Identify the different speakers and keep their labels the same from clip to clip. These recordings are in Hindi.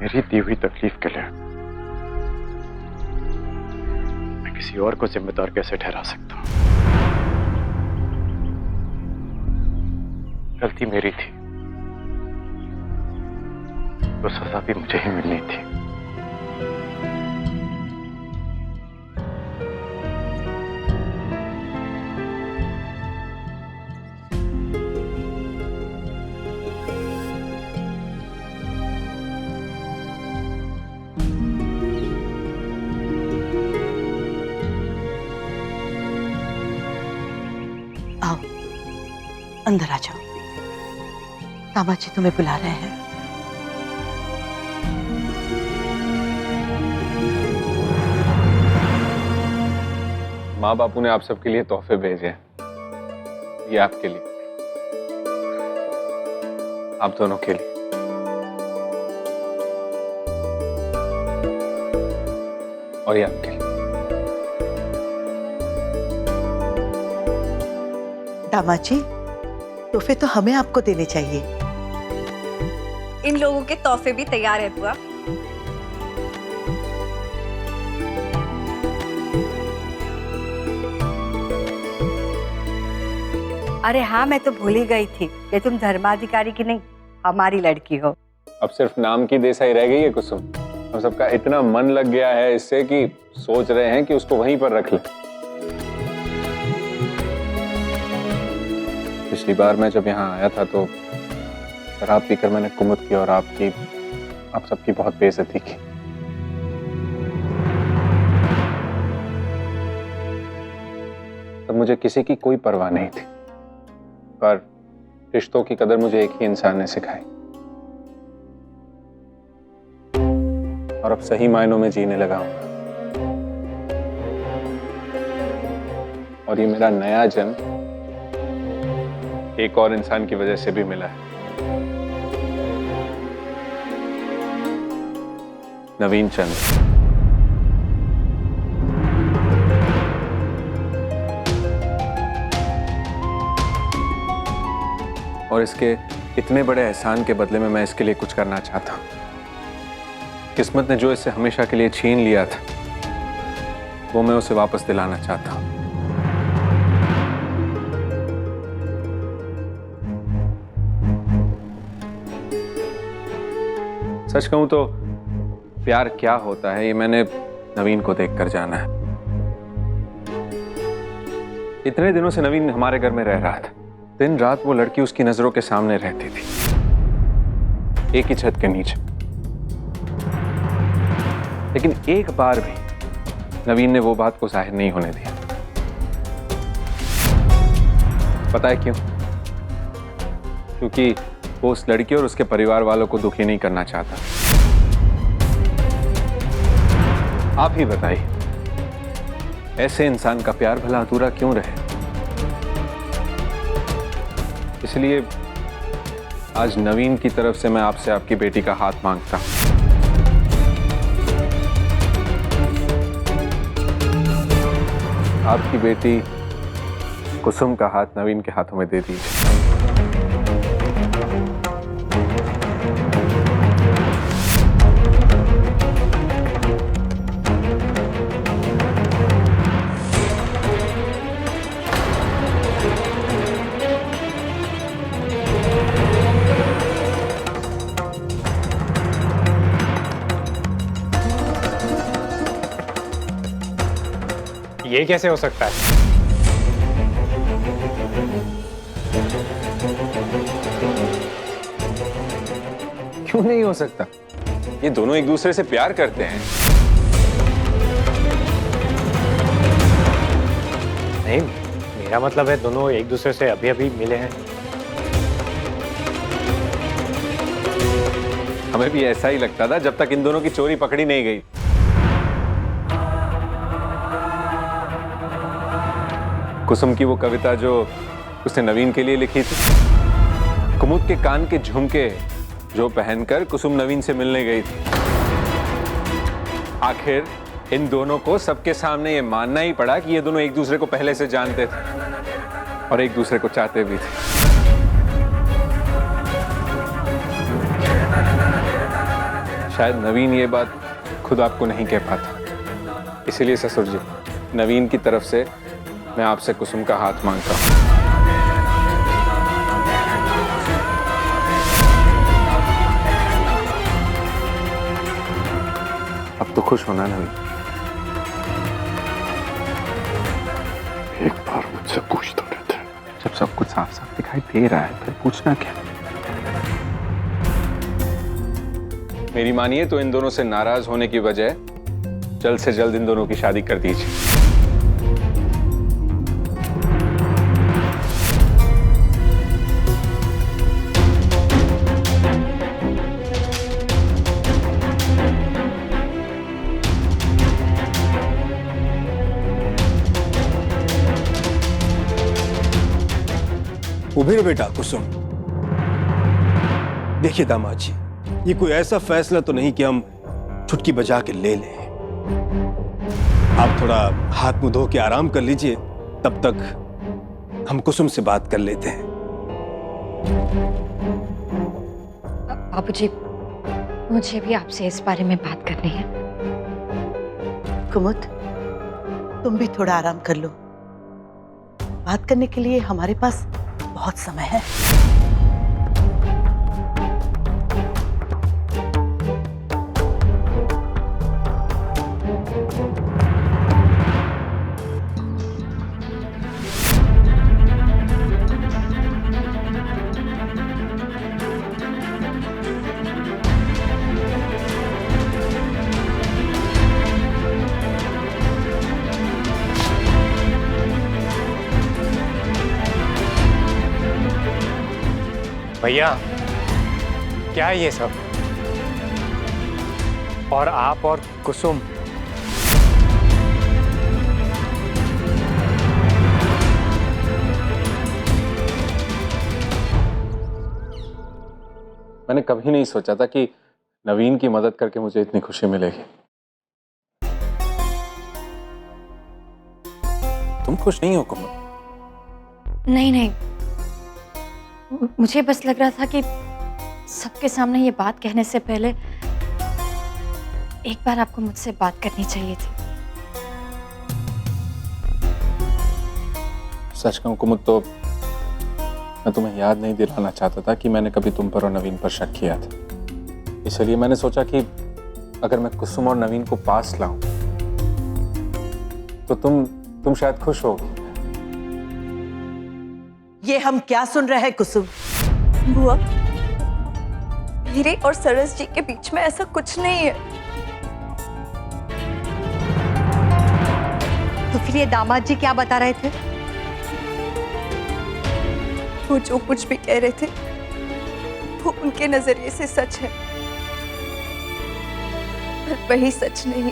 Speaker 1: मेरी दी हुई तकलीफ के लिए मैं किसी और को जिम्मेदार कैसे ठहरा सकता हूं? गलती मेरी थी तो सजा भी मुझे ही मिलनी थी।
Speaker 2: आओ अंदर आ जाओ, दामाजी तुम्हें बुला रहे हैं।
Speaker 3: माँ बापू ने आप सबके लिए तोहफे भेजे हैं, ये आपके लिए, आप दोनों के लिए। और ये आपके लिए।
Speaker 2: दामाजी तोहफे तो हमें आपको देने चाहिए।
Speaker 4: इन लोगों के तोहफे भी तैयार है बुआ।
Speaker 5: अरे हाँ, मैं तो भूल ही गई थी कि तुम धर्माधिकारी की नहीं, हमारी लड़की हो।
Speaker 3: अब सिर्फ नाम की देसाई रह गई है कुसुम। हम सबका इतना मन लग गया है इससे कि सोच रहे हैं कि उसको वहीं पर रख लें। पिछली बार मैं जब यहाँ आया था तो शराब पीकर मैंने कुमुद की और आप सबकी बहुत बेइज्जती की। तब मुझे किसी की कोई परवाह नहीं थी, पर रिश्तों की कदर मुझे एक ही इंसान ने सिखाई और अब सही मायनों में जीने लगा हूं। और ये मेरा नया जन्म एक और इंसान की वजह से भी मिला है, नवीन चंद्र। और इसके इतने बड़े एहसान के बदले में मैं इसके लिए कुछ करना चाहता हूं। किस्मत ने जो इससे हमेशा के लिए छीन लिया था वो मैं उसे वापस दिलाना चाहता हूं। सच कहूं तो प्यार क्या होता है ये मैंने नवीन को देखकर जाना है। इतने दिनों से नवीन हमारे घर में रह रहा था, दिन रात वो लड़की उसकी नजरों के सामने रहती थी, एक ही छत के नीचे। लेकिन एक बार भी नवीन ने वो बात को जाहिर नहीं होने दिया। पता है क्यों? क्योंकि वो उस लड़की और उसके परिवार वालों को दुखी नहीं करना चाहता। आप ही बताइए, ऐसे इंसान का प्यार भला अधूरा क्यों रहे? इसलिए आज नवीन की तरफ से मैं आपसे आपकी बेटी का हाथ मांगता हूं। आपकी बेटी कुसुम का हाथ नवीन के हाथों में दे दीजिए।
Speaker 6: ये कैसे हो सकता है?
Speaker 3: क्यों नहीं हो सकता? ये दोनों एक दूसरे से प्यार करते हैं।
Speaker 6: नहीं, मेरा मतलब है दोनों एक दूसरे से अभी अभी मिले हैं।
Speaker 3: हमें भी ऐसा ही लगता था जब तक इन दोनों की चोरी पकड़ी नहीं गई। कुसुम की वो कविता जो उसने नवीन के लिए लिखी थी, कुमुद के कान के झुमके जो पहनकर कुसुम नवीन से मिलने गई थी। आखिर इन दोनों को सबके सामने ये मानना ही पड़ा कि ये दोनों एक दूसरे को पहले से जानते थे और एक दूसरे को चाहते भी थे। शायद नवीन ये बात खुद आपको नहीं कह पाता। इसीलिए ससुर जी, नवीन की तरफ से मैं आपसे कुसुम का हाथ मांगता हूँ। अब तो खुश होना नवीन।
Speaker 1: एक बार मुझसे पूछ तो लेते।
Speaker 3: जब सब कुछ साफ साफ दिखाई दे रहा है फिर पूछना क्या? मेरी मानिए तो इन दोनों से नाराज होने की बजाय जल्द से जल्द इन दोनों की शादी कर दीजिए।
Speaker 7: उभिर बेटा कुसुम। देखिए दामाद जी, ये कोई ऐसा फैसला तो नहीं कि हम चुटकी बजा के ले लें। आप थोड़ा हाथ मुंह धो के आराम कर लीजिए, तब तक हम कुसुम से बात कर लेते हैं।
Speaker 8: बाबूजी, मुझे भी आपसे इस बारे में बात करनी है।
Speaker 2: कुमुद, तुम भी थोड़ा आराम कर लो। बात करने के लिए हमारे पास बहुत समय है।
Speaker 6: भैया, क्या है ये सब? और आप और कुसुम
Speaker 3: मैंने कभी नहीं सोचा था कि नवीन की मदद करके मुझे इतनी खुशी मिलेगी। तुम खुश नहीं हो कुमुद?
Speaker 8: नहीं नहीं, मुझे बस लग रहा था कि सबके सामने ये बात कहने से पहले एक बार आपको मुझसे बात करनी चाहिए थी।
Speaker 3: सच कहूं कुमुद तो मैं तुम्हें याद नहीं दिलाना चाहता था कि मैंने कभी तुम पर और नवीन पर शक किया था। इसलिए मैंने सोचा कि अगर मैं कुसुम और नवीन को पास लाऊं तो तुम शायद खुश होगी।
Speaker 2: ये हम क्या सुन रहे हैं कुसुम?
Speaker 4: बुआ, मेरे और सरस जी के बीच में ऐसा कुछ नहीं है।
Speaker 5: तो फिर ये दामाद जी क्या बता रहे थे?
Speaker 4: वो जो कुछ भी कह रहे थे वो उनके नजरिए से सच है, पर वही सच नहीं।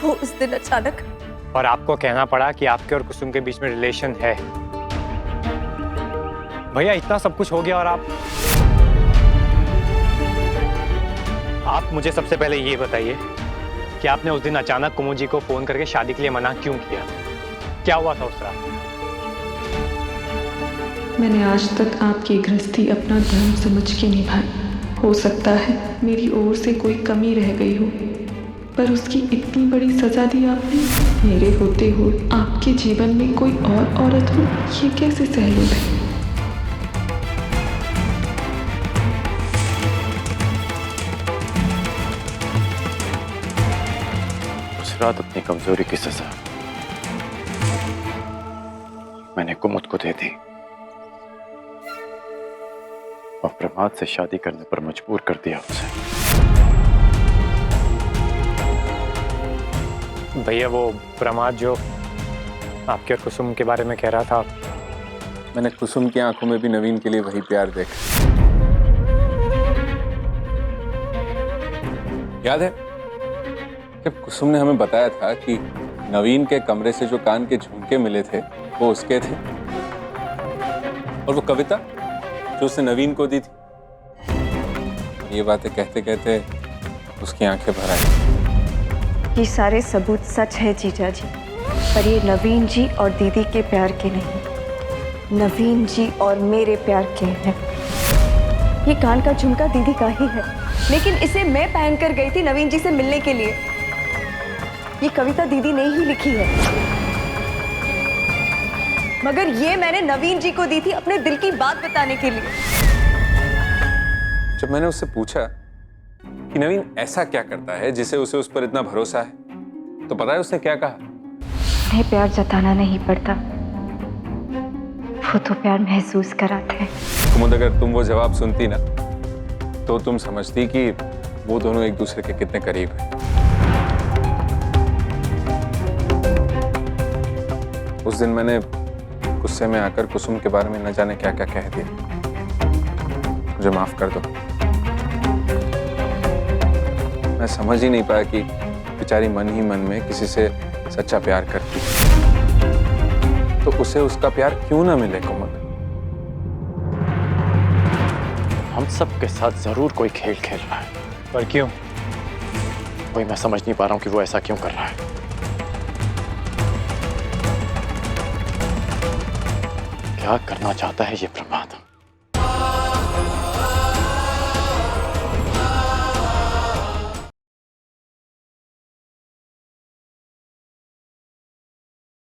Speaker 4: वो उस दिन अचानक,
Speaker 6: और आपको कहना पड़ा कि आपके और कुसुम के बीच में रिलेशन है। भैया, इतना सब कुछ हो गया और आप मुझे सबसे पहले ये बताइए कि आपने उस दिन अचानक कुमुद जी को फोन करके शादी के लिए मना क्यों किया? क्या हुआ था उस रात?
Speaker 9: मैंने आज तक आपकी गृहस्थी अपना धर्म समझ के निभाई। हो सकता है मेरी ओर से कोई कमी रह गई हो, पर उसकी इतनी बड़ी सजा दी आपने। मेरे होते हुए आपके जीवन में कोई और औरत हो, ये कैसे सहलों है?
Speaker 1: उस रात अपनी कमजोरी की सजा मैंने कुमुद को दे दी और प्रमाद से शादी करने पर मजबूर कर दिया उसे।
Speaker 6: भैया, वो प्रमाद जो आपके और कुसुम के बारे में कह रहा था,
Speaker 3: मैंने कुसुम की आंखों में भी नवीन के लिए वही प्यार देखा। याद है जब कुसुम ने हमें बताया था कि नवीन के कमरे से जो कान के झुमके मिले थे वो उसके थे, और वो कविता जो उसने नवीन को दी थी। ये बातें कहते कहते उसकी आंखें भर आई।
Speaker 4: ये सारे सबूत सच है जीजा जी, पर ये नवीन जी और दीदी के प्यार के नहीं, नवीन जी और मेरे प्यार के हैं। ये कान का झुमका दीदी का ही है, लेकिन इसे मैं पहन कर गई थी नवीन जी से मिलने के लिए। ये कविता दीदी ने ही लिखी है, मगर ये मैंने नवीन जी को दी थी अपने दिल की बात बताने के लिए।
Speaker 3: जब मैंने उससे पूछा कि नवीन ऐसा क्या करता है जिसे उसे उस पर इतना भरोसा है, तो पता है उसने क्या कहा?
Speaker 8: उन्हें प्यार जताना नहीं पड़ता, वो तो प्यार महसूस कराते हैं।
Speaker 3: कुमुद, अगर तुम वो जवाब सुनती ना तो तुम समझती कि वो दोनों एक दूसरे के कितने करीब हैं। उस दिन मैंने गुस्से में आकर कुसुम के बारे में न जाने क्या क्या कह दिया। मुझे माफ कर दो। मैं समझ ही नहीं पाया कि बेचारी मन ही मन में किसी से सच्चा प्यार करती है, तो उसे उसका प्यार क्यों ना मिले कुमुद?
Speaker 1: हम सब के साथ जरूर कोई खेल खेल रहा है,
Speaker 6: पर क्यों?
Speaker 1: वही मैं समझ नहीं पा रहा हूं कि वो ऐसा क्यों कर रहा है। क्या करना चाहता है ये प्रमाद?